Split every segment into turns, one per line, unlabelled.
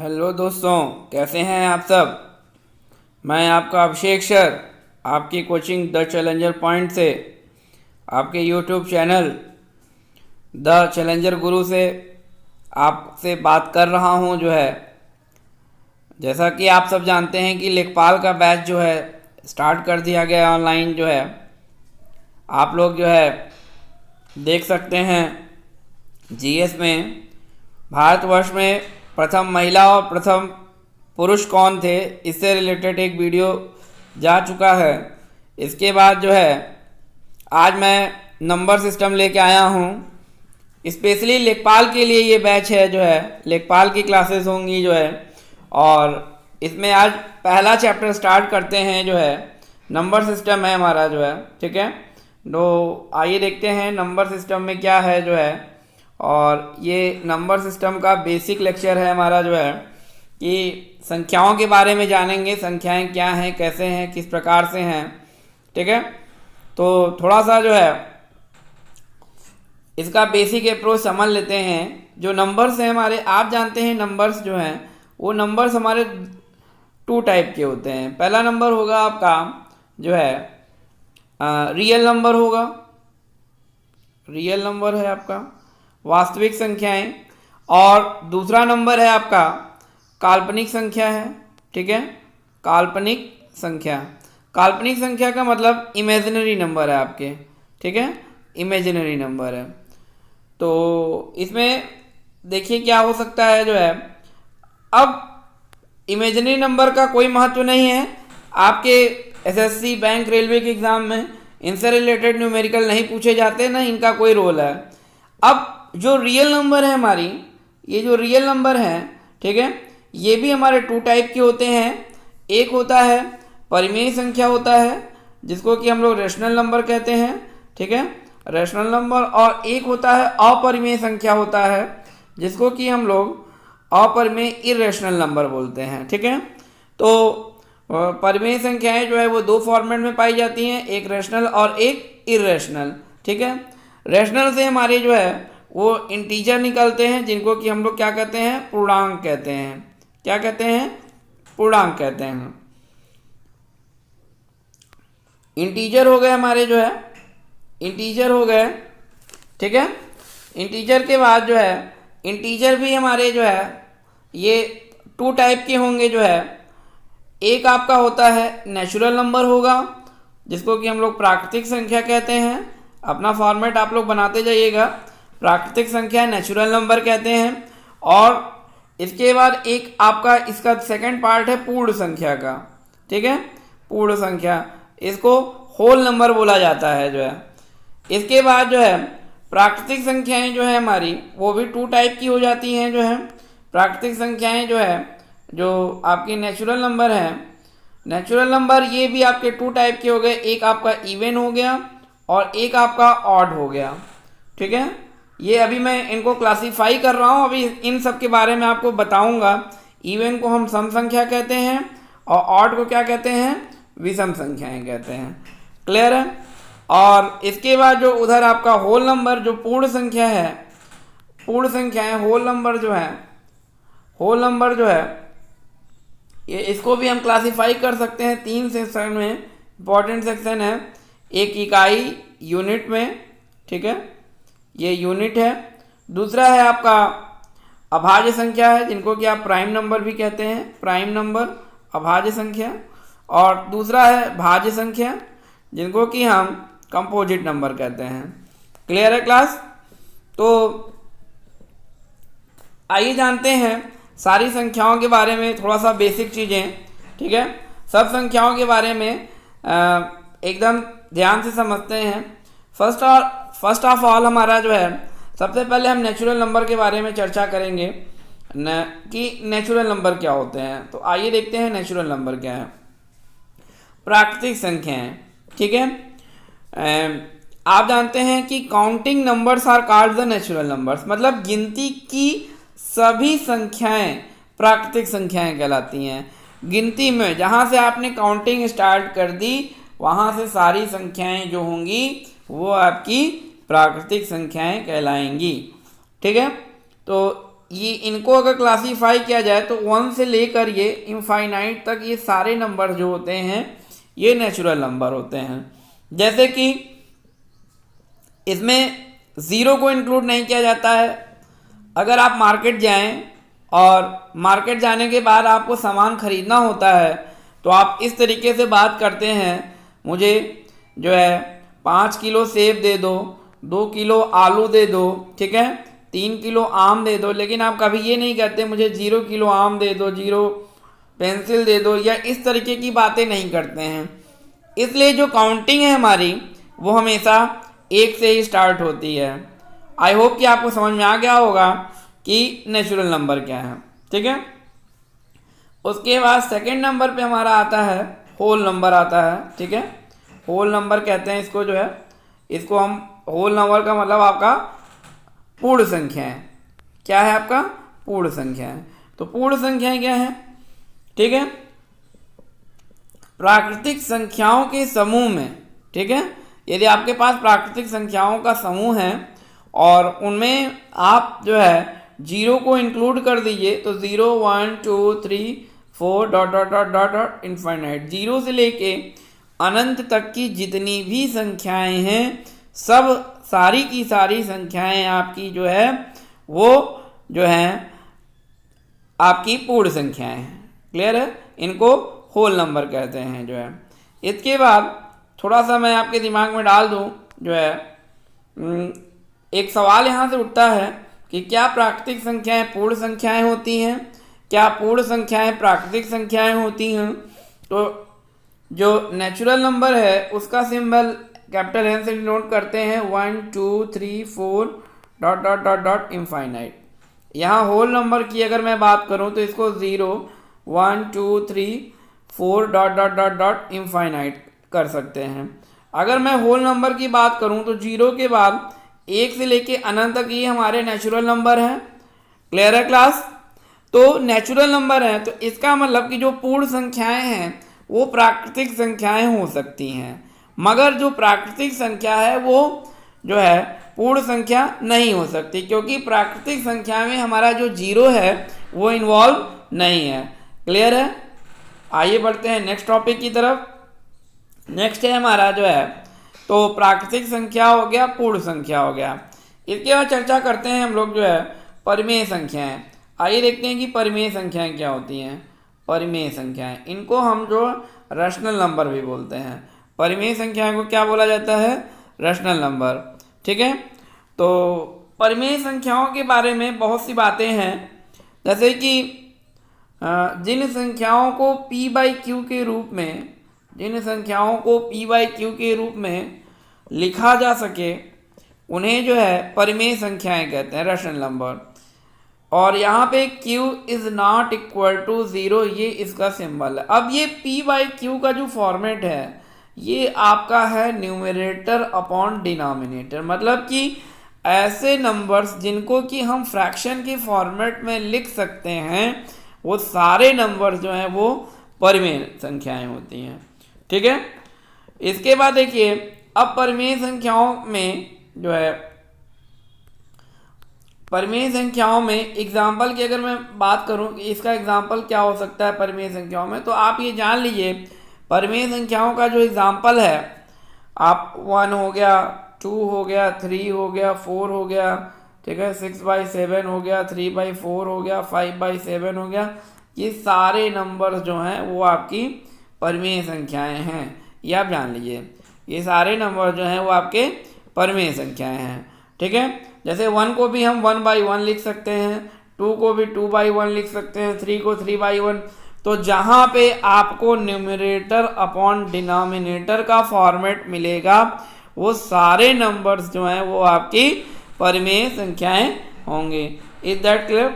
Hello दोस्तों, कैसे हैं आप सब। मैं आपका अभिषेक सर आपकी कोचिंग द चैलेंजर पॉइंट से, आपके यूट्यूब चैनल द चैलेंजर गुरु से आपसे बात कर रहा हूं। जो है, जैसा कि आप सब जानते हैं कि लेखपाल का बैच जो है स्टार्ट कर दिया गया ऑनलाइन। जो है, आप लोग जो है देख सकते हैं, जीएस में भारतवर्ष में प्रथम महिला और प्रथम पुरुष कौन थे, इससे रिलेटेड एक वीडियो जा चुका है। इसके बाद जो है आज मैं नंबर सिस्टम लेके आया हूँ। स्पेशली लेखपाल के लिए ये बैच है। जो है, लेखपाल की क्लासेस होंगी जो है, और इसमें आज पहला चैप्टर स्टार्ट करते हैं। जो है, नंबर सिस्टम है हमारा। जो है, ठीक है, तो आइए देखते हैं नंबर सिस्टम में क्या है। जो है, और ये नंबर सिस्टम का बेसिक लेक्चर है हमारा। जो है कि संख्याओं के बारे में जानेंगे, संख्याएं क्या हैं, कैसे हैं, किस प्रकार से हैं। ठीक है, तो थोड़ा सा जो है इसका बेसिक अप्रोच समझ लेते हैं। जो नंबर्स हैं हमारे, आप जानते हैं नंबर्स जो हैं वो नंबर्स हमारे टू टाइप के होते हैं। पहला नंबर होगा आपका जो है रियल नंबर होगा। रियल नंबर है आपका वास्तविक संख्याएं, और दूसरा नंबर है आपका काल्पनिक संख्या है। ठीक है, काल्पनिक संख्या। काल्पनिक संख्या का मतलब इमेजिनरी नंबर है आपके। ठीक है, इमेजिनरी नंबर है। तो इसमें देखिए क्या हो सकता है। जो है, अब इमेजिनरी नंबर का कोई महत्व नहीं है आपके एसएससी, बैंक, रेलवे के एग्जाम में। इनसे रिलेटेड न्यूमेरिकल नहीं पूछे जाते, ना इनका कोई रोल है। अब जो रियल नंबर है हमारी, ये जो रियल नंबर है, ठीक है, ये भी हमारे टू टाइप के होते हैं। एक होता है परिमेय संख्या होता है, जिसको कि हम लोग रेशनल नंबर कहते हैं। ठीक है, रेशनल नंबर। और एक होता है अपरिमेय संख्या होता है, जिसको कि हम लोग अपरिमेय इरेशनल नंबर बोलते हैं। ठीक है, तो परिमेय संख्याएं जो है वो दो फॉर्मेट में पाई जाती हैं, एक रेशनल और एक इरेशनल। ठीक है, रेशनल से हमारे जो है वो इंटीजर निकलते हैं, जिनको कि हम लोग क्या कहते हैं, पूर्णांक कहते हैं। क्या कहते हैं, पूर्णांक कहते हैं। इंटीजर हो गए हमारे, जो है इंटीजर हो गए। ठीक है, इंटीजर के बाद जो है इंटीजर भी हमारे जो है ये टू टाइप के होंगे। जो है, एक आपका होता है नेचुरल नंबर होगा, जिसको कि हम लोग प्राकृतिक संख्या कहते हैं। अपना फॉर्मेट आप लोग बनाते जाइएगा। प्राकृतिक संख्या नेचुरल नंबर कहते हैं। और इसके बाद एक आपका इसका सेकंड पार्ट है पूर्ण संख्या का। ठीक है, पूर्ण संख्या, इसको होल नंबर बोला जाता है। जो है, इसके बाद जो है प्राकृतिक संख्याएं जो है हमारी, वो भी टू टाइप की हो जाती हैं। जो है, प्राकृतिक संख्याएं जो है, जो आपकी नेचुरल नंबर है, नेचुरल नंबर ये भी आपके टू टाइप के हो गए। एक आपका इवन हो गया और एक आपका ऑड हो गया। ठीक है, ये अभी मैं इनको क्लासीफाई कर रहा हूँ, अभी इन सब के बारे में आपको बताऊंगा। इवन को हम सम संख्या कहते हैं और ऑड को क्या कहते हैं, विषम संख्याएं कहते हैं। क्लियर है। और इसके बाद जो उधर आपका होल नंबर, जो पूर्ण संख्या है, पूर्ण संख्याएं, होल नंबर जो है, होल नंबर जो है ये, इसको भी हम क्लासीफाई कर सकते हैं तीन सेक्शन में। इंपॉर्टेंट सेक्शन है, एक इकाई यूनिट में। ठीक है, ये यूनिट है। दूसरा है आपका अभाज्य संख्या है, जिनको कि आप प्राइम नंबर भी कहते हैं, प्राइम नंबर, अभाज्य संख्या। और दूसरा है भाज्य संख्या, जिनको कि हम कंपोजिट नंबर कहते हैं। क्लियर है क्लास। तो आइए जानते हैं सारी संख्याओं के बारे में थोड़ा सा बेसिक चीज़ें। ठीक है, सब संख्याओं के बारे में एकदम ध्यान से समझते हैं। फर्स्ट ऑफ ऑल हमारा जो है, सबसे पहले हम नेचुरल नंबर के बारे में चर्चा करेंगे कि नेचुरल नंबर क्या होते हैं। तो आइए देखते हैं नेचुरल नंबर क्या है। प्राकृतिक संख्याएं। ठीक है, आप जानते हैं कि counting numbers are called the natural numbers, मतलब गिनती की सभी संख्याएं प्राकृतिक संख्याएं कहलाती हैं। गिनती में जहां से आपने काउंटिंग स्टार्ट कर दी, वहां से सारी संख्याएं जो होंगी वो आपकी प्राकृतिक संख्याएं कहलाएंगी। ठीक है, तो ये इनको अगर क्लासीफाई किया जाए तो 1 से लेकर ये इनफाइनाइट तक ये सारे नंबर जो होते हैं ये नेचुरल नंबर होते हैं। जैसे कि इसमें ज़ीरो को इंक्लूड नहीं किया जाता है। अगर आप मार्केट जाएं और मार्केट जाने के बाद आपको सामान खरीदना होता है तो आप इस तरीके से बात करते हैं, मुझे जो है 5 किलो सेब दे दो, 2 किलो आलू दे दो, ठीक है, 3 किलो आम दे दो। लेकिन आप कभी ये नहीं कहते मुझे 0 किलो आम दे दो, 0 पेंसिल दे दो, या इस तरीके की बातें नहीं करते हैं। इसलिए जो काउंटिंग है हमारी वो हमेशा 1 से ही स्टार्ट होती है। आई होप कि आपको समझ में आ गया होगा कि नेचुरल नंबर क्या है, ठीक है। उसके बाद सेकंड नंबर पे हमारा आता है होल नंबर आता है, ठीक है। होल नंबर कहते हैं इसको, जो है इसको हम होल नंबर का मतलब आपका पूर्ण संख्या है। क्या है आपका? पूर्ण संख्या है। तो पूर्ण संख्याएं क्या है? ठीक है, प्राकृतिक संख्याओं के समूह में, ठीक है, यदि आपके पास प्राकृतिक संख्याओं का समूह है और उनमें आप जो है 0 को इंक्लूड कर दीजिए तो 0 1 2 3 4 dot dot dot dot dot infinite, 0 से लेके अनंत तक की जितनी भी संख्याएं हैं सब सारी की सारी संख्याएं आपकी जो है वो जो है आपकी पूर्ण संख्याएं हैं। क्लियर है? इनको होल नंबर कहते हैं जो है। इसके बाद थोड़ा सा मैं आपके दिमाग में डाल दूं, जो है एक सवाल यहाँ से उठता है कि क्या प्राकृतिक संख्याएं पूर्ण संख्याएं होती हैं? क्या पूर्ण संख्याएं प्राकृतिक संख्याएं होती हैं? तो जो नेचुरल नंबर है उसका सिंबल कैपिटल एन से डिनोट करते हैं 1 2 3 4 dot dot dot dot infinite. यहाँ होल नंबर की अगर मैं बात करूँ तो इसको 0 1 2 3 4 dot dot dot dot infinite कर सकते हैं। अगर मैं होल नंबर की बात करूँ तो 0 के बाद 1 से लेके अनंत तक ये हमारे नेचुरल नंबर हैं। क्लियर है क्लास? तो नेचुरल नंबर है तो इसका मतलब कि जो पूर्ण संख्याएं हैं वो प्राकृतिक संख्याएं हो सकती हैं, मगर जो प्राकृतिक संख्या है वो जो है पूर्ण संख्या नहीं हो सकती, क्योंकि प्राकृतिक संख्या में हमारा जो 0 है वो इन्वॉल्व नहीं है। क्लियर है? आइए बढ़ते हैं नेक्स्ट टॉपिक की तरफ। नेक्स्ट है हमारा जो है तो प्राकृतिक संख्या हो गया, पूर्ण संख्या हो गया। इसके बाद चर्चा करते हैं हम लोग जो है परिमेय संख्याएं। आइए देखते हैं कि परिमेय संख्याएं क्या होती हैं। परिमेय संख्याएं, इनको हम जो रैशनल नंबर भी बोलते हैं। परिमेय संख्याओं को क्या बोला जाता है? Rational number. ठीक है, तो परिमेय संख्याओं के बारे में बहुत सी बातें हैं, जैसे कि जिन संख्याओं को p/q के रूप में, जिन संख्याओं को p/q के रूप में लिखा जा सके उन्हें जो है परिमेय संख्याएं कहते हैं, रैशनल नंबर। और यहाँ पे q is not equal to 0, ये इसका सिंबल है। अब ये p/q का जो फॉर्मेट है ये आपका है न्यूमरेटर अपॉन डिनोमिनेटर, मतलब कि ऐसे नंबर्स जिनको कि हम फ्रैक्शन के फॉर्मेट में लिख सकते हैं वो सारे नंबर्स जो हैं वो परिमेय संख्याएं होती हैं। ठीक है, इसके बाद देखिए अब परिमेय संख्याओं में जो है परिमेय संख्याओं में एग्जाम्पल की अगर मैं बात करूं कि इसका एग्जाम्पल क्या हो सकता है परिमेय संख्याओं में, तो आप ये जान लीजिए परिमेय संख्याओं का जो एग्जाम्पल है, आप 1 हो गया, 2 हो गया, 3 हो गया, 4 हो गया, ठीक है, 6/7 हो गया, 3/4 हो गया, 5/7 हो गया, ये सारे नंबर्स जो हैं वो आपकी परिमेय संख्याएं हैं। ये आप जान लीजिए ये सारे नंबर जो हैं वो आपके परिमेय संख्याएं हैं। ठीक है, जैसे 1 को भी हम 1/1 लिख सकते हैं, 2 को भी 2/1 लिख सकते हैं, 3 को 3/1। तो जहाँ पे आपको न्यूमरेटर अपॉन डिनोमिनेटर का फॉर्मेट मिलेगा वो सारे नंबर्स जो हैं वो आपकी परिमेय संख्याएं होंगे। Is that clear?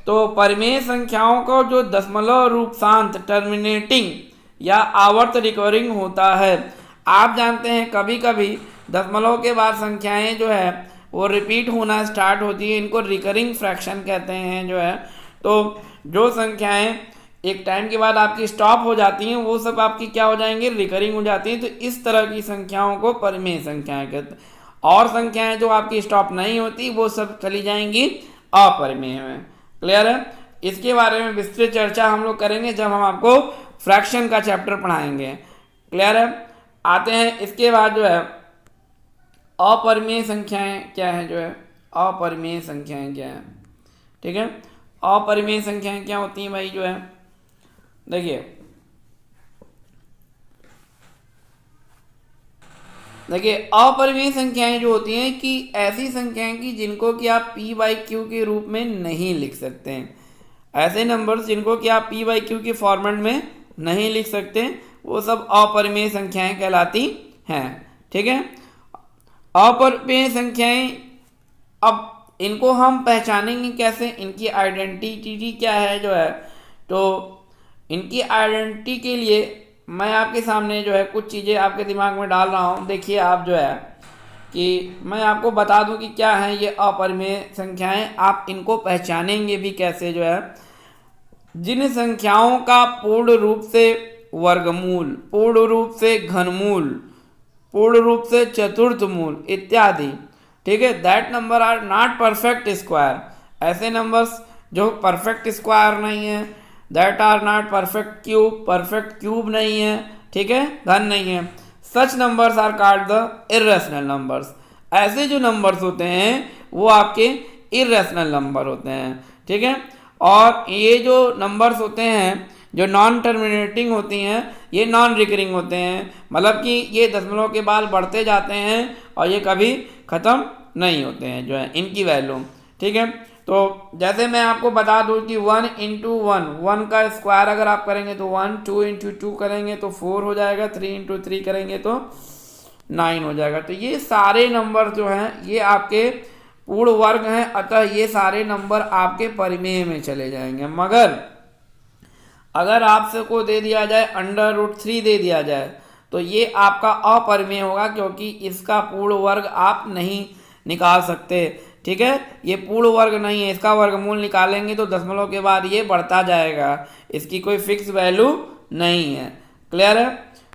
तो परिमेय संख्याओं को जो दशमलव रूपशांत टर्मिनेटिंग या आवर्त रिकरिंग होता है, आप जानते हैं कभी कभी दशमलव के बाद संख्याएं जो है वो रिपीट होना स्टार्ट होती है, इनको रिकरिंग फ्रैक्शन कहते हैं जो है। तो जो संख्याएं एक टाइम के बाद आपकी स्टॉप हो जाती हैं वो सब आपकी क्या हो जाएंगी? रिकरिंग हो जाती हैं। तो इस तरह की संख्याओं को परिमेय संख्याएं कहते हैं। और संख्याएं जो आपकी स्टॉप नहीं होती वो सब चली जाएंगी अपरिमेय है। क्लियर है? इसके बारे में विस्तृत चर्चा हम लोग करेंगे जब हम आपको फ्रैक्शन का चैप्टर पढ़ाएंगे। क्लियर है? आते हैं इसके बाद जो है अपरिमेय संख्याएं क्या है, जो है अपरिमेय संख्याएं क्या है। ठीक है, अपरिमेय संख्याएं क्या होती हैं भाई, जो है देखिए अपरिमेय संख्याएं जो होती हैं कि ऐसी संख्याएं की जिनको कि आप p बाई क्यू के रूप में नहीं लिख सकते हैं। ऐसे नंबर्स जिनको कि आप p बाई क्यू के फॉर्मेट में नहीं लिख सकते, वो सब अपरिमेय संख्याएं कहलाती हैं। ठीक है, अपरिमेय संख्याएं, अब इनको हम पहचानेंगे कैसे, इनकी आइडेंटिटी क्या है जो है, तो इनकी आइडेंटिटी के लिए मैं आपके सामने जो है कुछ चीज़ें आपके दिमाग में डाल रहा हूँ। देखिए आप जो है कि मैं आपको बता दूं कि क्या है ये अपरिमेय संख्याएं, आप इनको पहचानेंगे भी कैसे, जो है जिन संख्याओं का पूर्ण रूप से वर्गमूल, पूर्ण रूप से घनमूल, पूर्ण रूप से चतुर्थ मूल इत्यादि, ठीक है, that number are not perfect square. ऐसे नंबर्स जो परफेक्ट स्क्वायर नहीं है, that are not perfect cube, perfect cube नहीं है, ठीक है, धन नहीं है, such numbers are called the irrational numbers. ऐसे जो नंबर्स होते हैं वो आपके इर्रेशनल नंबर होते हैं। ठीक है, और ये जो नंबर्स होते हैं जो नॉन टर्मिनेटिंग होती हैं, ये नॉन रिकरिंग होते हैं, मतलब कि ये दशमलव के बाद बढ़ते जाते हैं और ये कभी ख़त्म नहीं होते हैं जो है इनकी वैल्यू। ठीक है, तो जैसे मैं आपको बता दूं कि 1 इंटू 1 का स्क्वायर अगर आप करेंगे तो 1, 2 इंटू 2 करेंगे तो 4 हो जाएगा, 3 इंटू 3 करेंगे तो 9 हो जाएगा। तो ये सारे नंबर जो हैं ये आपके पूर्ण वर्ग हैं, अतः ये सारे नंबर आपके परिमेय में चले जाएंगे। मगर अगर आपसे को दे दिया जाए √3 दे दिया जाए तो ये आपका अपरिमेय होगा, क्योंकि इसका पूर्ण वर्ग आप नहीं निकाल सकते। ठीक है, ये पूर्ण वर्ग नहीं है, इसका वर्गमूल निकालेंगे तो दशमलव के बाद ये बढ़ता जाएगा, इसकी कोई फिक्स वैल्यू नहीं है। क्लियर है?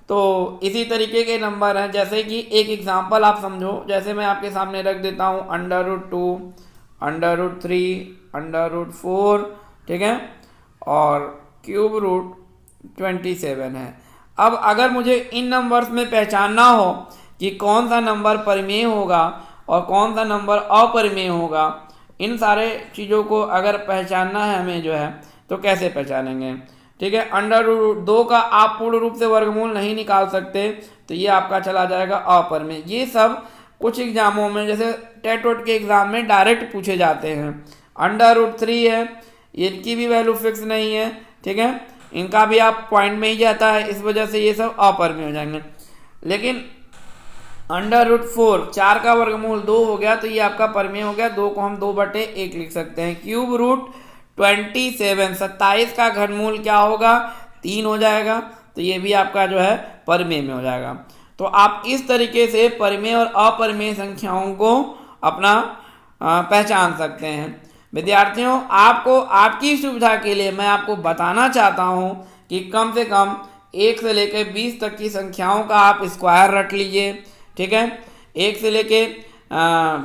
तो इसी तरीके के नंबर हैं, जैसे कि एक एग्जांपल आप समझो, जैसे मैं आपके सामने रख देता हूँ √2, √3, √4, ठीक है, और क्यूब रूट 27 है। अब अगर मुझे इन नंबर्स में पहचानना हो कि कौन सा नंबर परिमेय होगा और कौन सा नंबर अपरिमेय होगा, इन सारे चीज़ों को अगर पहचानना है हमें जो है तो कैसे पहचानेंगे। ठीक है, √2 का आप पूर्ण रूप से वर्गमूल नहीं निकाल सकते, तो ये आपका चला जाएगा अपरिमेय। ये सब कुछ एग्जामों में, जैसे टेट वोट के एग्जाम में डायरेक्ट पूछे जाते हैं। √3 है, इनकी भी वैल्यू फिक्स नहीं है, ठीक है, इनका भी आप पॉइंट में ही जाता है, इस वजह से ये सब अपरिमेय हो जाएंगे। लेकिन √4, 4 का वर्गमूल 2 हो गया तो ये आपका परिमेय हो गया, 2 को हम 2/1 लिख सकते हैं। क्यूब रूट 27, 27 का घनमूल क्या होगा, 3 हो जाएगा, तो ये भी आपका जो है परिमेय में हो जाएगा। तो आप इस तरीके से परिमेय और अपरिमेय संख्याओं को अपना पहचान सकते हैं। विद्यार्थियों, आपको आपकी सुविधा के लिए मैं आपको बताना चाहता हूं कि कम से कम 1 से लेकर 20 तक की संख्याओं का आप स्क्वायर रट लीजिए। ठीक है, 1 से लेके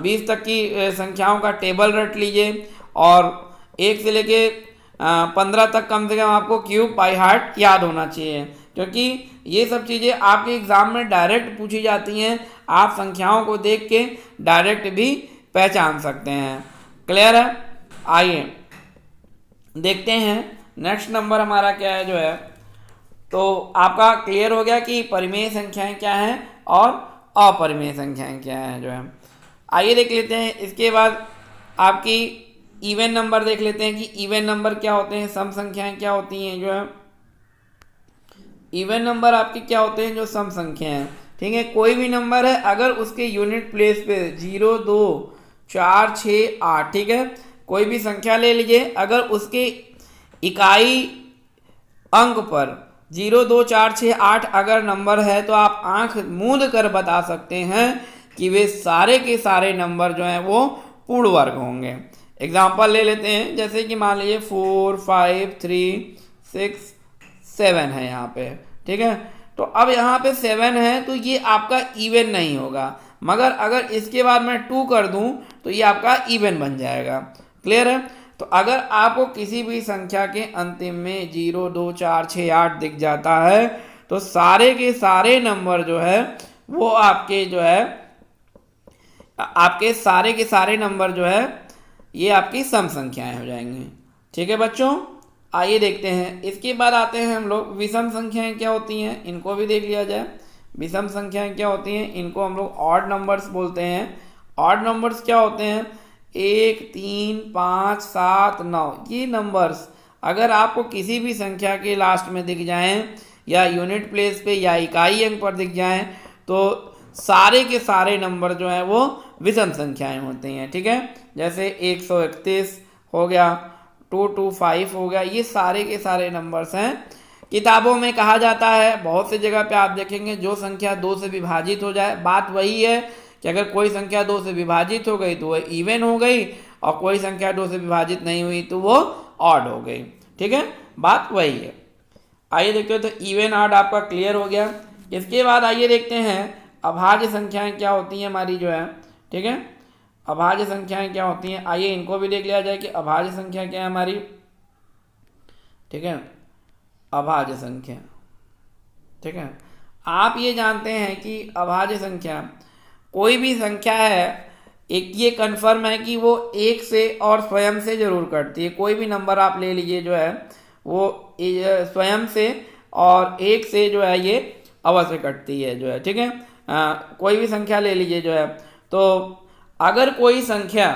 20 तक की संख्याओं का टेबल रट लीजिए, और 1 से लेके 15 तक कम से कम आपको क्यूब बाय हार्ट याद होना चाहिए, क्योंकि ये सब चीज़ें आपके एग्ज़ाम में डायरेक्ट पूछी जाती हैं। आप संख्याओं को देख के डायरेक्ट भी पहचान सकते हैं। क्लियर है? आइए देखते हैं नेक्स्ट नंबर हमारा क्या है जो है। तो आपका क्लियर हो गया कि परिमेय संख्याएं क्या हैं और अपरिमेय संख्याएं क्या हैं जो है। आइए देख लेते हैं इसके बाद आपकी इवन नंबर देख लेते हैं कि इवन नंबर क्या होते हैं, सम संख्याएं क्या होती हैं जो है। इवन नंबर आपके क्या होते हैं, जो सम संख्या हैं। ठीक है, कोई भी नंबर है अगर उसके यूनिट प्लेस पे 0, 2, 4, 6, 8, ठीक है, कोई भी संख्या ले लीजिए, अगर उसके इकाई अंक पर 0, 2, 4, 6, 8 अगर नंबर है तो आप आंख मूंद कर बता सकते हैं कि वे सारे के सारे नंबर जो हैं वो पूर्ण वर्ग होंगे। एग्जाम्पल ले लेते हैं, जैसे कि मान लीजिए 4, 5, 3, 6, 7 है यहाँ पे। ठीक है, तो अब यहाँ पे 7 है तो ये आपका इवन नहीं होगा, मगर अगर इसके बाद मैं 2 कर दूं तो ये आपका इवन बन जाएगा। क्लियर है। तो अगर आपको किसी भी संख्या के अंतिम में 0, 2, 4, 6, 8 दिख जाता है तो सारे के सारे नंबर जो है वो आपके जो है आपके सारे के सारे नंबर जो है ये आपकी सम संख्याएं हो जाएंगी। ठीक है बच्चों, आइए देखते हैं। इसके बाद आते हैं हम लोग विषम संख्याएं क्या होती हैं, इनको भी देख लिया जाए। विषम संख्याएं क्या होती हैं, इनको हम लोग ऑड नंबर्स बोलते हैं। ऑड नंबर्स क्या होते हैं, 1, 3, 5, 7, 9 ये नंबर्स अगर आपको किसी भी संख्या के लास्ट में दिख जाएं या यूनिट प्लेस पे या इकाई अंक पर दिख जाएं तो सारे के सारे नंबर जो हैं वो विषम संख्याएं होती हैं। ठीक है, जैसे 131 हो गया, 225 हो गया, ये सारे के सारे नंबर्स हैं। किताबों में कहा जाता है, बहुत सी जगह पे आप देखेंगे जो संख्या 2 से विभाजित हो जाए, बात वही है कि अगर कोई संख्या 2 से विभाजित हो गई तो वह इवन हो गई और कोई संख्या 2 से विभाजित नहीं हुई तो वो ऑड हो गई। ठीक है, बात वही है। आइए देखते हैं, तो इवन ऑड आपका क्लियर हो गया। इसके बाद आइए देखते हैं अभाज्य संख्याएं क्या होती हैं हमारी जो है। ठीक है, अभाज्य संख्याएं क्या होती हैं, आइए इनको भी देख लिया जाए कि अभाज्य संख्या क्या है हमारी। ठीक है, अभाज्य संख्या, ठीक है, आप ये जानते हैं कि अभाज्य संख्या कोई भी संख्या है, एक ये कन्फर्म है कि वो एक से और स्वयं से जरूर कटती है। कोई भी नंबर आप ले लीजिए जो है वो स्वयं से और एक से जो है ये अवश्य कटती है जो है। ठीक है, कोई भी संख्या ले लीजिए जो है, तो अगर कोई संख्या,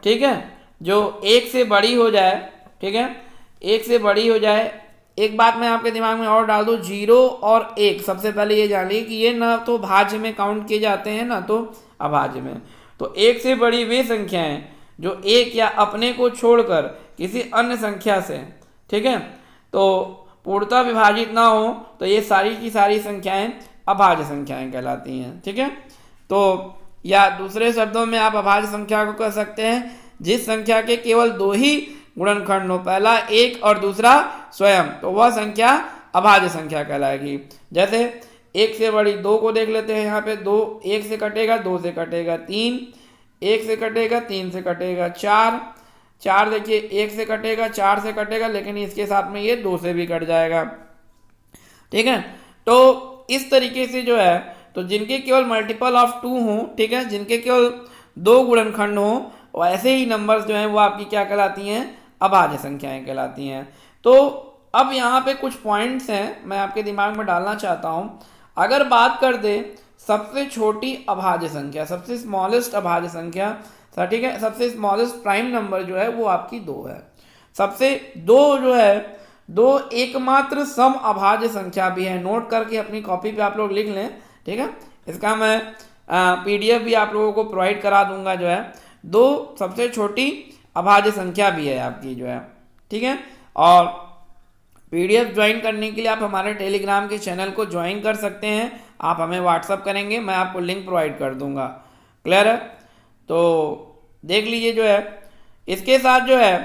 ठीक है, जो एक से बड़ी हो जाए, ठीक है, एक से बड़ी हो जाए, एक बात मैं आपके दिमाग में और डाल दूं, 0 और 1 सबसे पहले ये जान लीजिए कि ये ना तो भाज्य में काउंट किए जाते हैं ना तो अभाज्य में। तो एक से बड़ी वे संख्याएं जो एक या अपने को छोड़कर किसी अन्य संख्या से, ठीक है, तो पूर्णतः विभाजित ना हो तो ये सारी की सारी संख्याएं अभाज्य संख्याएं कहलाती हैं। ठीक है, तो या दूसरे शब्दों में आप अभाज्य संख्या को कह सकते हैं जिस संख्या के केवल 2 ही गुणनखंड हो, पहला 1 और दूसरा स्वयं, तो वह संख्या अभाज्य संख्या कहलाएगी। जैसे 1 से बड़ी 2 को देख लेते हैं, यहाँ पे 2 1 से कटेगा, 2 से कटेगा 3, 1 से कटेगा, 3 से कटेगा 4, 4 देखिए 1 से कटेगा, 4 से कटेगा, लेकिन इसके साथ में ये 2 से भी कट जाएगा। ठीक है, तो इस तरीके से जो है, तो जिनके केवल मल्टीपल ऑफ 2 हो, ठीक है, जिनके केवल 2 गुणनखंड हो, वैसे ही नंबर्स जो हैं वो आपकी क्या कहलाती हैं, अभाज्य संख्याएं कहलाती हैं। तो अब यहाँ पे कुछ पॉइंट्स हैं मैं आपके दिमाग में डालना चाहता हूँ। अगर बात कर दे सबसे छोटी अभाज्य संख्या, सबसे स्मॉलेस्ट अभाज्य संख्या, ठीक है, सबसे स्मॉलेस्ट प्राइम नंबर जो है वो आपकी 2 है। सबसे 2 जो है, 2 एकमात्र सम अभाज्य संख्या भी है। नोट करके अपनी कॉपी पे आप लोग लिख लें। ठीक है, इसका मैं PDF भी आप लोगों को प्रोवाइड करा दूंगा जो है। 2 सबसे छोटी अभाज्य संख्या भी है आपकी जो है। ठीक है, और PDF ज्वाइन करने के लिए आप हमारे टेलीग्राम के चैनल को ज्वाइन कर सकते हैं। आप हमें व्हाट्सअप करेंगे, मैं आपको लिंक प्रोवाइड कर दूंगा। क्लियर है, तो देख लीजिए जो है, इसके साथ जो है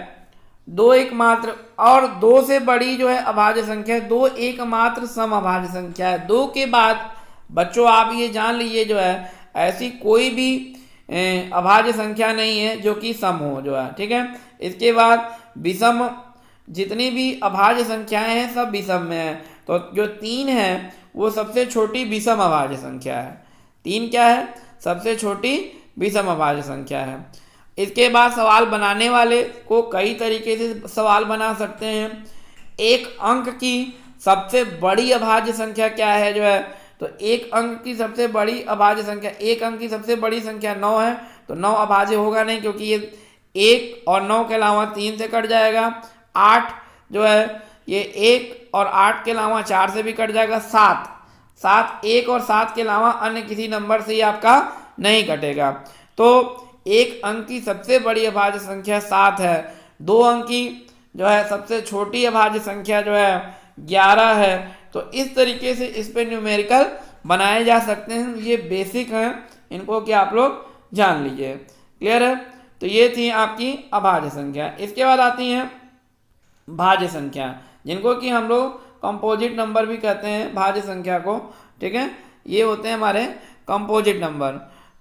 2 एकमात्र और 2 से बड़ी जो है अभाज्य संख्या, 2 एकमात्र सम अभाज्य संख्या है। 2 के बाद बच्चों आप ये जान लीजिए जो है, ऐसी कोई भी अभाज्य संख्या नहीं है जो कि सम हो जो है। ठीक है, इसके बाद विषम, जितनी भी अभाज्य संख्याएं हैं सब विषम में है। तो जो 3 है वो सबसे छोटी विषम अभाज्य संख्या है। 3 क्या है, सबसे छोटी विषम अभाज्य संख्या है। इसके बाद सवाल बनाने वाले को कई तरीके से सवाल बना सकते हैं। एक अंक की सबसे बड़ी अभाज्य संख्या क्या है जो है, तो एक अंक की सबसे बड़ी अभाज्य संख्या, एक अंक की सबसे बड़ी संख्या 9 है, तो 9 अभाज्य होगा नहीं क्योंकि ये 1 और 9 के अलावा 3 से कट जाएगा। 8 जो है ये 1 और 8 के अलावा 4 से भी कट जाएगा। 7 1 और 7 के अलावा अन्य किसी नंबर से ही आपका नहीं कटेगा। तो एक अंक की सबसे बड़ी अभाज्य संख्या 7 है। 2 अंक की जो है सबसे छोटी अभाज्य संख्या जो है 11 है। तो इस तरीके से इस पे न्यूमेरिकल बनाए जा सकते हैं। ये बेसिक हैं, इनको कि आप लोग जान लीजिए। क्लियर है, तो ये थी आपकी अभाज्य संख्या। इसके बाद आती हैं भाज्य संख्या, जिनको कि हम लोग कंपोजिट नंबर भी कहते हैं भाज्य संख्या को। ठीक है, ये होते हैं हमारे कंपोजिट नंबर।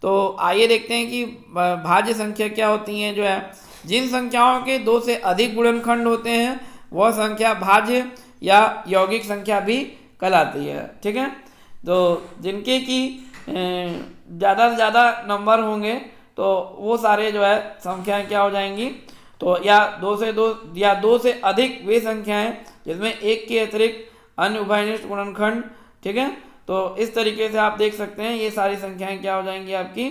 तो आइए देखते हैं कि भाज्य संख्या क्या होती हैं जो है। जिन संख्याओं के 2 से अधिक गुणनखंड होते हैं वह संख्या भाज्य या यौगिक संख्या भी कहलाती है। ठीक है, तो जिनके की ज़्यादा से ज़्यादा नंबर होंगे तो वो सारे जो है संख्याएं क्या हो जाएंगी, तो या 2 से अधिक वे संख्याएं जिसमें एक के अतिरिक्त अन्य उभयनिष्ठ गुणनखंड। ठीक है, तो इस तरीके से आप देख सकते हैं ये सारी संख्याएं क्या हो जाएंगी, आपकी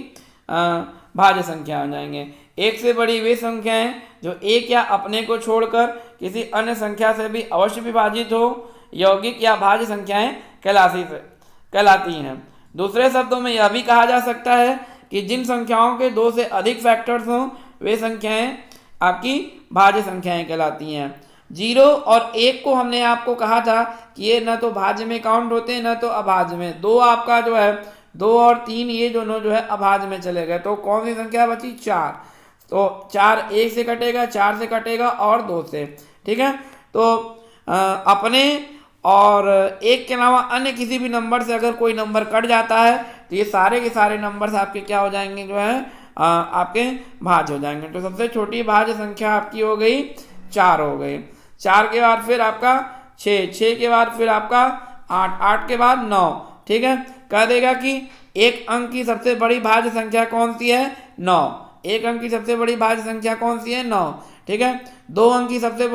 भाज्य संख्या हो जाएंगे। एक से बड़ी वे संख्याएं जो एक या अपने को छोड़कर किसी अन्य संख्या से भी अवश्य विभाजित हो यौगिक या भाज्य संख्याएं कहलाती हैं। दूसरे शब्दों में यह भी कहा जा सकता है कि जिन संख्याओं के 2 से अधिक फैक्टर्स हों वे संख्याएं आपकी भाज्य संख्याएं कहलाती हैं। 0 और 1 को हमने आपको कहा था कि ये न तो भाज्य में काउंट होते हैं न तो अभाज्य में। 2 आपका जो है 2 और 3 ये दोनों जो है अभाज्य में चले गए, तो कौन सी संख्या बची, 4। तो 4 1 से कटेगा, 4 से कटेगा और 2 से। ठीक है, तो अपने और 1 के अलावा अन्य किसी भी नंबर से अगर कोई नंबर कट जाता है तो ये सारे के सारे नंबर्स आपके क्या हो जाएंगे, जो है आपके भाज्य हो जाएंगे। तो सबसे छोटी भाज्य संख्या आपकी हो गई 4 हो गई। 4 के बाद फिर आपका 6, 6 के बाद फिर आपका 8, 8 के बाद 9। ठीक है, कह देगा कि एक अंक की सबसे बड़ी भाज्य संख्या कौन सी है, 9। एक अंक की सबसे बड़ी भाज्य संख्या कौन सी है, 9। ठीक है, 2 अंक की सबसे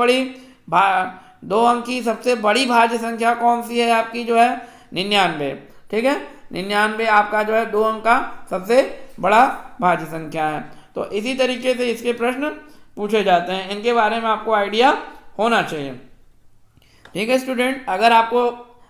बड़ी भाज्य संख्या कौन सी है आपकी, जो है 99। ठीक है, 99 आपका जो है 2 अंक का सबसे बड़ा भाज्य संख्या है। तो इसी तरीके से इसके प्रश्न पूछे जाते हैं, इनके बारे में आपको आइडिया होना चाहिए। ठीक है स्टूडेंट, अगर आपको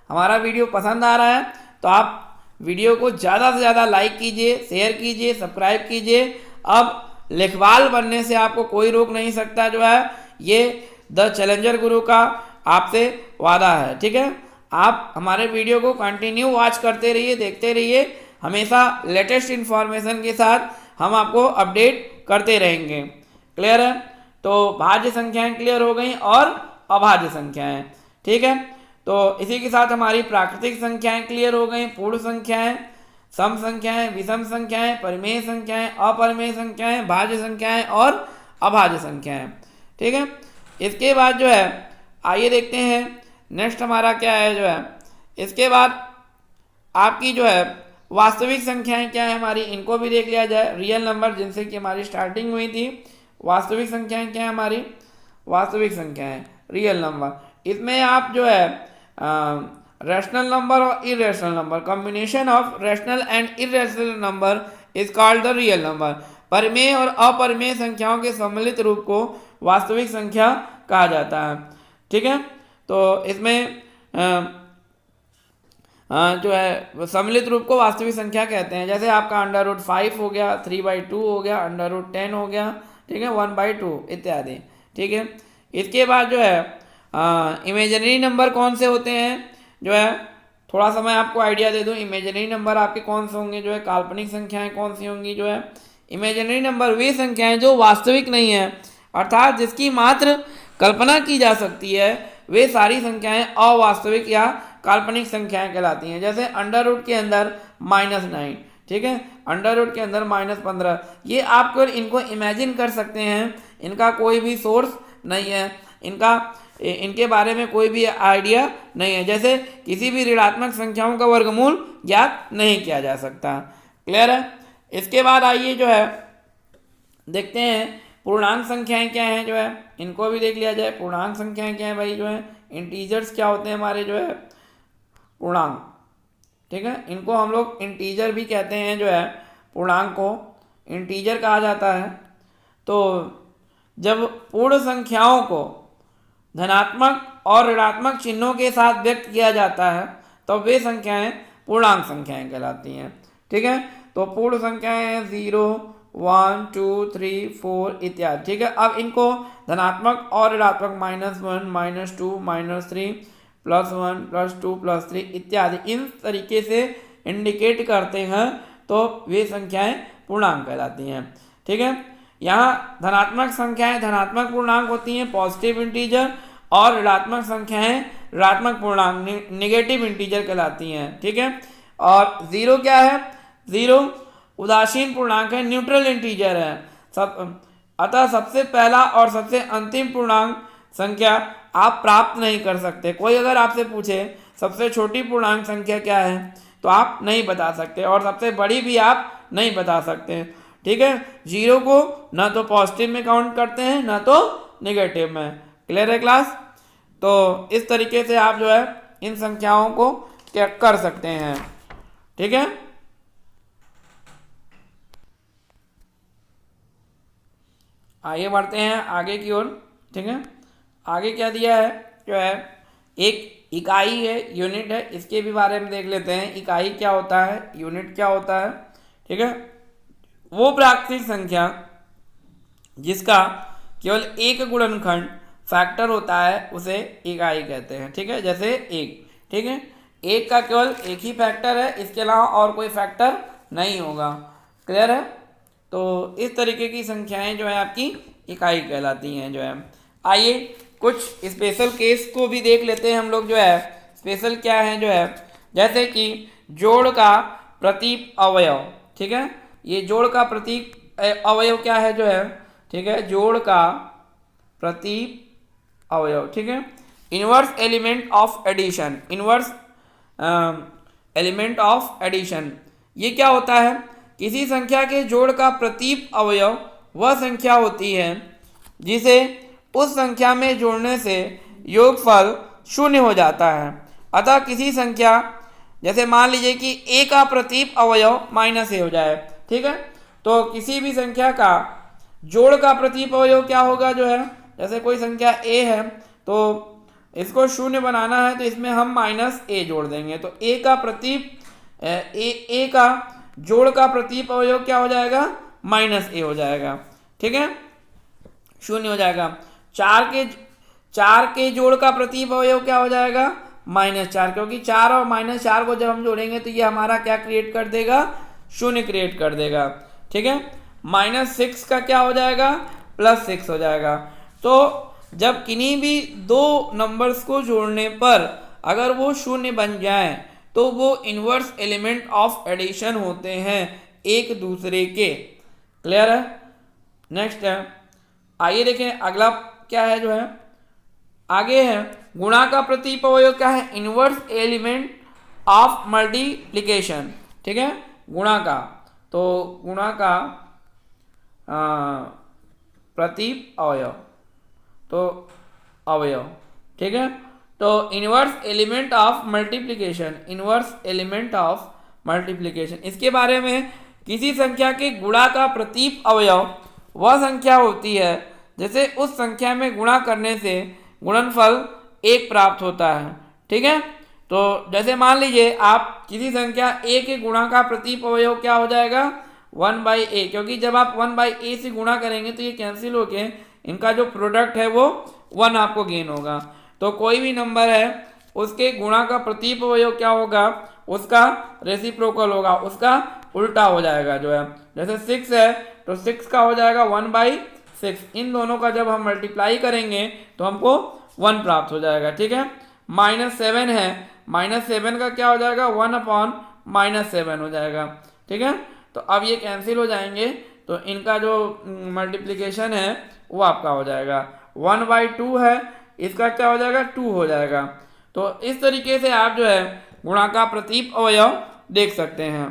हमारा वीडियो पसंद आ रहा है तो आप वीडियो को ज़्यादा से ज़्यादा लाइक कीजिए, शेयर कीजिए, सब्सक्राइब कीजिए। अब लिखवाल बनने से आपको कोई रोक नहीं सकता, जो है ये द चैलेंजर गुरु का आपसे वादा है। ठीक है, आप हमारे वीडियो को कंटिन्यू वॉच करते रहिए, देखते रहिए, हमेशा लेटेस्ट इन्फॉर्मेशन के साथ हम आपको अपडेट करते रहेंगे। क्लियर है, तो भाज्य संख्याएं क्लियर हो गई और अभाज्य संख्याएं। ठीक है, तो इसी के साथ हमारी प्राकृतिक संख्याएं क्लियर हो गई, पूर्ण संख्याएं, सम संख्याएं, विषम संख्याएं, परिमेय संख्याएं, अपरिमेय संख्याएं, भाज्य संख्याएं और अभाज्य संख्याएं। ठीक है, इसके बाद जो है आइए देखते हैं नेक्स्ट हमारा क्या है, जो है इसके बाद आपकी जो है वास्तविक संख्याएं क्या है हमारी, इनको भी देख लिया जाए। रियल नंबर जिनसे कि हमारी स्टार्टिंग हुई थी, वास्तविक संख्याएं क्या है हमारी, वास्तविक संख्याएं रियल नंबर। इसमें आप जो है रैशनल नंबर और irrational number, combination of rational and irrational number is called the real number. परिमेय और अपरिमेय संख्याओं के सम्मिलित रूप को वास्तविक संख्या कहा जाता है। ठीक है, तो इसमें जो है सम्मिलित रूप को वास्तविक संख्या कहते हैं। जैसे आपका √5 हो गया, 3/2 हो गया, √10 हो गया, ठीक है, 1/2 इत्यादि। ठीक है, इसके बाद जो है इमेजिनरी नंबर कौन से होते हैं, जो है थोड़ा सा मैं आपको आइडिया दे दूं। इमेजिनरी नंबर आपके कौन से होंगे, जो है काल्पनिक संख्याएं कौन सी होंगी, जो है इमेजिनरी नंबर वे संख्याएं जो वास्तविक नहीं है, अर्थात जिसकी मात्र कल्पना की जा सकती है, वे सारी संख्याएं अवास्तविक या काल्पनिक संख्याएं कहलाती हैं। जैसे अंडर के अंदर -9, ठीक है, अंडर के अंदर -15, ये आप केवल इनको इमेजिन कर सकते हैं, इनका कोई भी सोर्स नहीं है, इनके बारे में कोई भी आइडिया नहीं है। जैसे किसी भी ऋणात्मक संख्याओं का वर्गमूल ज्ञात नहीं किया जा सकता। क्लियर है, इसके बाद आइए जो है देखते हैं पूर्णांक संख्याएं क्या हैं, जो है इनको भी देख लिया जाए। पूर्णांक संख्याएं क्या है भाई, जो है इंटीजर्स क्या होते हैं हमारे, जो है पूर्णांक। ठीक है, इनको हम लोग इंटीजर भी कहते हैं, जो है पूर्णांक को इंटीजर कहा जाता है। तो जब पूर्ण संख्याओं को धनात्मक और ऋणात्मक चिन्हों के साथ व्यक्त किया जाता है तो वे संख्याएं पूर्णांक संख्याएं कहलाती हैं। ठीक है, तो पूर्ण संख्याएं हैं 0, 1, 2, 3, 4 इत्यादि। ठीक है, अब इनको धनात्मक और ऋणात्मक -1, -2, -3, +1, +2, +3 इत्यादि इन तरीके से इंडिकेट करते हैं तो वे संख्याएं पूर्णांक कहलाती हैं। ठीक है, यहाँ धनात्मक संख्याएं धनात्मक पूर्णांक होती हैं, पॉजिटिव इंटीजर, और ऋणात्मक संख्याएं ऋणात्मक पूर्णांक नेगेटिव इंटीजर कहलाती हैं। ठीक है, और 0 क्या है, 0 उदासीन पूर्णांक है, न्यूट्रल इंटीजर है। सब अतः सबसे पहला और सबसे अंतिम पूर्णांक संख्या आप प्राप्त नहीं कर सकते। कोई अगर आपसे पूछे सबसे छोटी पूर्णांक संख्या क्या है तो आप नहीं बता सकते, और सबसे बड़ी भी आप नहीं बता सकते। ठीक है, जीरो को ना तो पॉजिटिव में काउंट करते हैं ना तो नेगेटिव में। क्लियर है क्लास? तो इस तरीके से आप जो है इन संख्याओं को क्या कर सकते हैं। ठीक है, आगे बढ़ते हैं आगे की ओर। ठीक है, आगे क्या दिया है जो है एक इकाई है, यूनिट है, इसके भी बारे में देख लेते हैं। इकाई क्या होता है, यूनिट क्या होता है। ठीक है, वो प्राकृतिक संख्या जिसका केवल एक गुणनखंड फैक्टर होता है उसे इकाई कहते हैं। ठीक है, जैसे एक, ठीक है, एक का केवल एक ही फैक्टर है, इसके अलावा और कोई फैक्टर नहीं होगा। क्लियर है? तो इस तरीके की संख्याएं जो है आपकी इकाई कहलाती हैं जो है। आइए कुछ स्पेशल केस को भी देख लेते हैं हम लोग जो है। स्पेशल क्या है जो है, जैसे कि जोड़ का प्रतीक अवयव। ठीक है, ये जोड़ का प्रतीक अवयव क्या है जो है, ठीक है, जोड़ का प्रतीक अवयव। ठीक है, inverse element of addition, inverse element of addition, ये क्या होता है? किसी संख्या के जोड़ का प्रतीक अवयव वह संख्या होती है जिसे उस संख्या में जोड़ने से योगफल शून्य हो जाता है। अतः किसी संख्या, जैसे मान लीजिए कि a का प्रतीक अवयव माइनस a हो जाए। ठीक है, तो किसी भी संख्या का जोड़ का प्रतीक अवयव क्या होगा जो है, जैसे कोई संख्या a है तो इसको शून्य बनाना है तो इसमें हम माइनस a जोड़ देंगे, तो a का प्रतीक a का जोड़ का प्रतीक अवयव क्या हो जाएगा, माइनस a हो जाएगा। ठीक है, शून्य हो जाएगा। चार के जोड़ का प्रतीक अवयव क्या हो जाएगा, -4, क्योंकि 4 और -4 को जब हम जोड़ेंगे तो ये हमारा क्या क्रिएट कर देगा, शून्य क्रिएट कर देगा। ठीक है, -6 का क्या हो जाएगा, +6 हो जाएगा। तो जब किन्हीं भी दो नंबर्स को जोड़ने पर अगर वो शून्य बन जाए तो वो इनवर्स एलिमेंट ऑफ एडिशन होते हैं एक दूसरे के। क्लियर है? नेक्स्ट है, आइए देखें अगला क्या है जो है, आगे है गुणा का प्रतीक अवयव क्या है, इनवर्स एलिमेंट ऑफ मल्टीप्लिकेशन। ठीक है, गुणा का, तो गुणा का प्रतीक अवयव, तो अवयव। ठीक है, तो inverse element of multiplication, inverse element of multiplication, इसके बारे में किसी संख्या के गुणा का प्रतीक अवयव वह संख्या होती है जैसे उस संख्या में गुणा करने से गुणनफल 1 प्राप्त होता है। ठीक है, तो जैसे मान लीजिए आप किसी संख्या a के गुणा का प्रतीक अवयव क्या हो जाएगा, 1/a, क्योंकि जब आप 1/a से गुणा करेंगे तो ये कैंसिल होके इनका जो प्रोडक्ट है वो 1 आपको गेन होगा। तो कोई भी नंबर है उसके गुणा का प्रतीक अवयव क्या होगा, उसका रेसिप्रोकल होगा, उसका उल्टा हो जाएगा जो है। जैसे 6 है तो 6 का हो जाएगा 1/6, इन दोनों का जब हम मल्टीप्लाई करेंगे तो हमको 1 प्राप्त हो जाएगा। ठीक है, -7 है, -7 का क्या हो जाएगा, 1/-7 हो जाएगा। ठीक है, तो अब ये कैंसिल हो जाएंगे तो इनका जो मल्टीप्लिकेशन है वो आपका हो जाएगा 1/2 है, इसका क्या हो जाएगा, 2 हो जाएगा। तो इस तरीके से आप जो है गुणा का प्रतीक अवयव देख सकते हैं।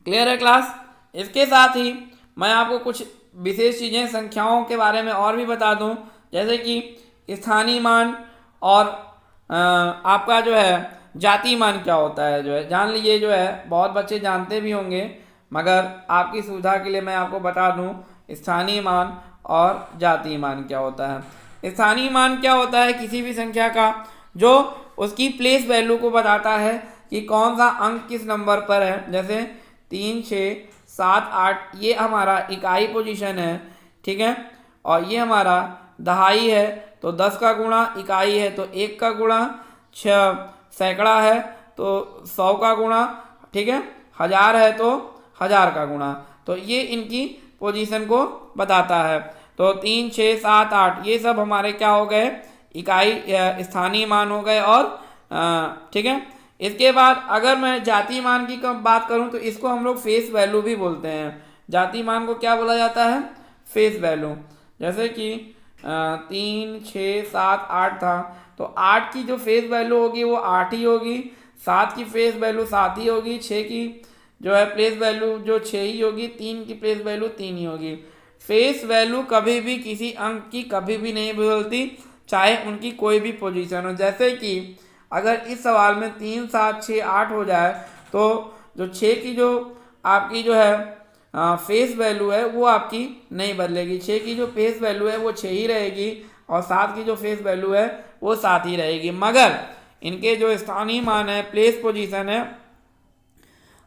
क्लियर है क्लास? इसके साथ ही मैं आपको कुछ विशेष चीज़ें संख्याओं के बारे में और भी बता दूं, जैसे कि स्थानीय मान और आपका जो है जाति मान क्या होता है जो है, जान लीजिए जो है, बहुत बच्चे जानते भी होंगे मगर आपकी सुविधा के लिए मैं आपको बता दूं स्थानीय मान और जातीय मान क्या होता है। स्थानीय मान क्या होता है, किसी भी संख्या का जो उसकी प्लेस वैल्यू को बताता है कि कौन सा अंक किस नंबर पर है। जैसे 3, 6, 7, 8 ये हमारा इकाई पोजीशन है। ठीक है, और ये हमारा दहाई है तो 10 का गुणा, इकाई है तो 1 का गुणा, 6 सैकड़ा है तो 100 का गुणा, ठीक है, 1000 है तो 1000 का गुणा। तो ये इनकी पोजीशन को बताता है। तो 3, 6, 7, 8 ये सब हमारे क्या हो गए, इकाई स्थानीय मान हो गए। और ठीक है, इसके बाद अगर मैं जातीय मान की बात करूं तो इसको हम लोग फेस वैल्यू भी बोलते हैं। जातीय मान को क्या बोला जाता है, फेस वैल्यू, जैसे कि 3, 6, 7, 8 था, तो 8 की जो फेस वैल्यू होगी वो 8 ही होगी, 7 की फेस वैल्यू 7 ही होगी, 6 की जो है प्लेस वैल्यू जो 6 ही होगी, 3 की प्लेस वैल्यू 3 ही होगी। फेस वैल्यू कभी भी किसी अंक की कभी भी नहीं बदलती, चाहे उनकी कोई भी पोजीशन हो। जैसे कि अगर इस सवाल में 3, 7, 6, 8 हो जाए, तो जो 6 की जो आपकी जो है फेस वैल्यू है वो आपकी नहीं बदलेगी, 6 की जो फेस वैल्यू है वो 6 ही रहेगी, और 7 की जो फेस वैल्यू है वो 7 ही रहेगी। मगर इनके जो स्थानीय मान है, प्लेस पोजीशन है,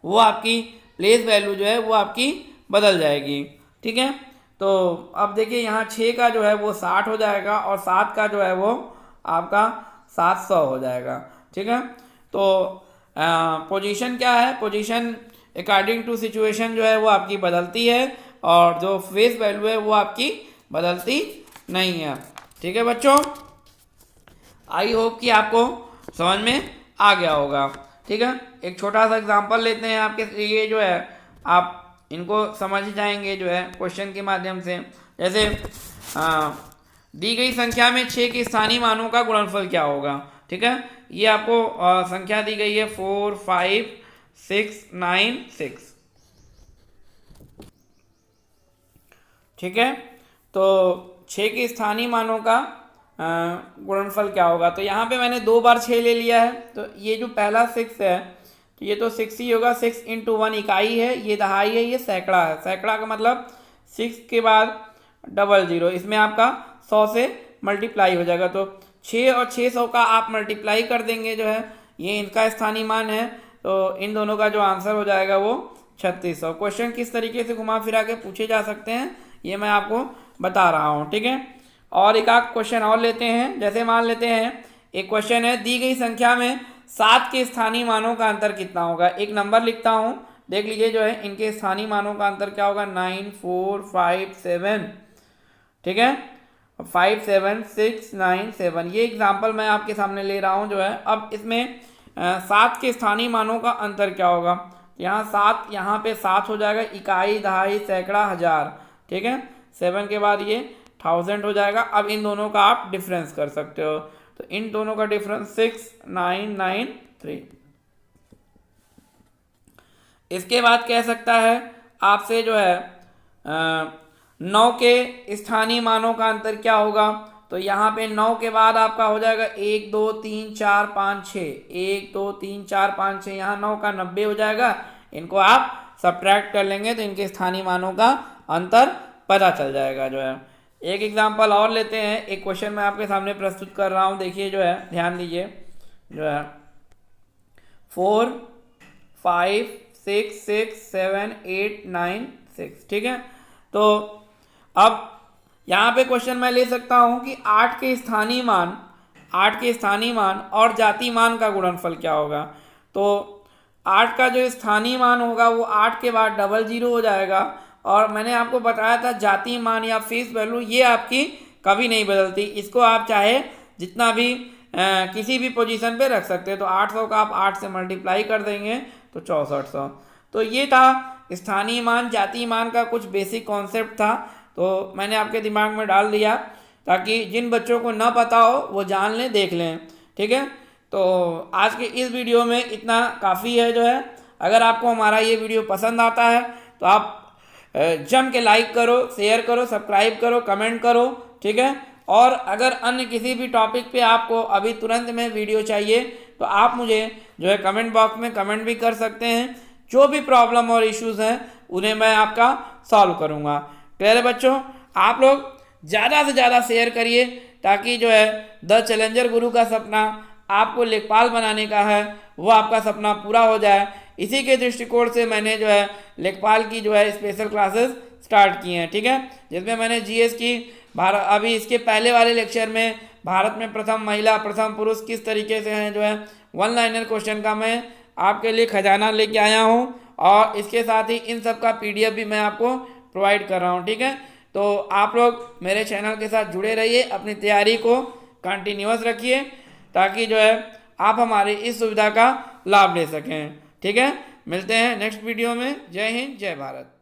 वो आपकी प्लेस वैल्यू जो है वो आपकी बदल जाएगी। ठीक है, तो अब देखिए यहाँ 6 का जो है वो 60 हो जाएगा, और 7 का जो है वो आपका 700 हो जाएगा। ठीक है, तो पोजीशन क्या है, पोजीशन अकॉर्डिंग टू सिचुएशन जो है वो आपकी बदलती है, और जो फेस वैल्यू है वो आपकी बदलती नहीं है। ठीक है बच्चों, आई होप कि आपको समझ में आ गया होगा। ठीक है, एक छोटा सा एग्जांपल लेते हैं आपके लिए, जो है आप इनको समझ जाएंगे जो है क्वेश्चन के माध्यम से। जैसे दी गई संख्या में 6 के स्थानीय मानों का गुणनफल क्या होगा। ठीक है, ये आपको संख्या दी गई है 4, 5, 6, 9, 6। ठीक है, तो 6 के स्थानीय मानों का गुणनफल क्या होगा। तो यहाँ पे मैंने 2 बार 6 ले लिया है, तो ये जो पहला 6 है, तो ये तो 6 ही होगा। 6 × 1 इकाई है, ये दहाई है, ये सैकड़ा है। सैकड़ा का मतलब 6 के बाद 00, इसमें आपका 100 से मल्टीप्लाई हो जाएगा, तो 6 और 600 का आप मल्टीप्लाई कर देंगे जो है, ये इनका स्थानीय मान है, तो इन दोनों का जो आंसर हो जाएगा वो 3600। क्वेश्चन किस तरीके से घुमा फिरा के पूछे जा सकते हैं ये मैं आपको बता रहा हूँ। ठीक है, और एक आध क्वेश्चन और लेते हैं। जैसे मान लेते हैं एक क्वेश्चन है, दी गई संख्या में 7 के स्थानीय मानों का अंतर कितना होगा। एक नंबर लिखता हूँ, देख लीजिए जो है इनके स्थानीय मानों का अंतर क्या होगा, 9, 4, 5, 7। ठीक है, 5, 7, 6, 9, 7, ये एग्जाम्पल मैं आपके सामने ले रहा हूँ जो है। अब इसमें 7 के स्थानीय मानों का अंतर क्या होगा, यहाँ 7, यहाँ पे 7 हो जाएगा, इकाई, दहाई, सैकड़ा, हजार। ठीक है, 7 के बाद ये 1000 हो जाएगा। अब इन दोनों का आप डिफरेंस कर सकते हो, तो इन दोनों का डिफरेंस 6993। इसके बाद कह सकता है आपसे जो है 9 के स्थानीय मानों का अंतर क्या होगा। तो यहाँ पे 9 के बाद आपका हो जाएगा 1, 2, 3, 4, 5, 6, 1, 2, 3, 4, 5, 6, यहाँ 9 का 90 हो जाएगा। इनको आप सब्ट्रैक्ट कर लेंगे तो इनके स्थानीय मानों का अंतर पता चल जाएगा जो है। एक एग्जांपल और लेते हैं, एक क्वेश्चन मैं आपके सामने प्रस्तुत कर रहा हूँ, देखिए जो है, ध्यान दीजिए जो है 4, 5, 6, 6, 7, 8, 9, 6। ठीक है, तो अब यहाँ पे क्वेश्चन मैं ले सकता हूँ कि 8 के स्थानीय मान और जाति मान का गुणनफल क्या होगा। तो 8 का जो स्थानीय मान होगा वो 8 के बाद 00 हो जाएगा, और मैंने आपको बताया था जाति मान या फेस वैल्यू ये आपकी कभी नहीं बदलती, इसको आप चाहे जितना भी किसी भी पोजीशन पे रख सकते हैं। तो 800 का आप 8 से मल्टीप्लाई कर देंगे तो 6400। तो ये था स्थानीय मान जाति मान का कुछ बेसिक कॉन्सेप्ट था, तो मैंने आपके दिमाग में डाल दिया ताकि जिन बच्चों को ना पता हो वो जान लें, देख लें। ठीक है, तो आज के इस वीडियो में इतना काफ़ी है जो है। अगर आपको हमारा ये वीडियो पसंद आता है तो आप जम के लाइक करो, शेयर करो, सब्सक्राइब करो, कमेंट करो। ठीक है, और अगर अन्य किसी भी टॉपिक पे आपको अभी तुरंत में वीडियो चाहिए तो आप मुझे जो है कमेंट बॉक्स में कमेंट भी कर सकते हैं। जो भी प्रॉब्लम और इश्यूज़ हैं उन्हें मैं आपका सॉल्व करूँगा। प्यारे बच्चों, आप लोग ज़्यादा से ज़्यादा शेयर करिए ताकि जो है द चैलेंजर गुरु का सपना आपको लेखपाल बनाने का है वो आपका सपना पूरा हो जाए। इसी के दृष्टिकोण से मैंने जो है लेखपाल की जो है स्पेशल क्लासेस स्टार्ट की हैं। ठीक है, जिसमें मैंने जीएस की अभी इसके पहले वाले लेक्चर में भारत में प्रथम महिला प्रथम पुरुष किस तरीके से हैं जो है 1 लाइनर क्वेश्चन का मैं आपके लिए खजाना लेके आया हूँ, और इसके साथ ही इन सब का PDF भी मैं आपको प्रोवाइड कर रहा हूँ। ठीक है, तो आप लोग मेरे चैनल के साथ जुड़े रहिए, अपनी तैयारी को कंटिन्यूअस रखिए ताकि जो है आप हमारी इस सुविधा का लाभ ले सकें। ठीक है, मिलते हैं नेक्स्ट वीडियो में। जय हिंद, जय भारत।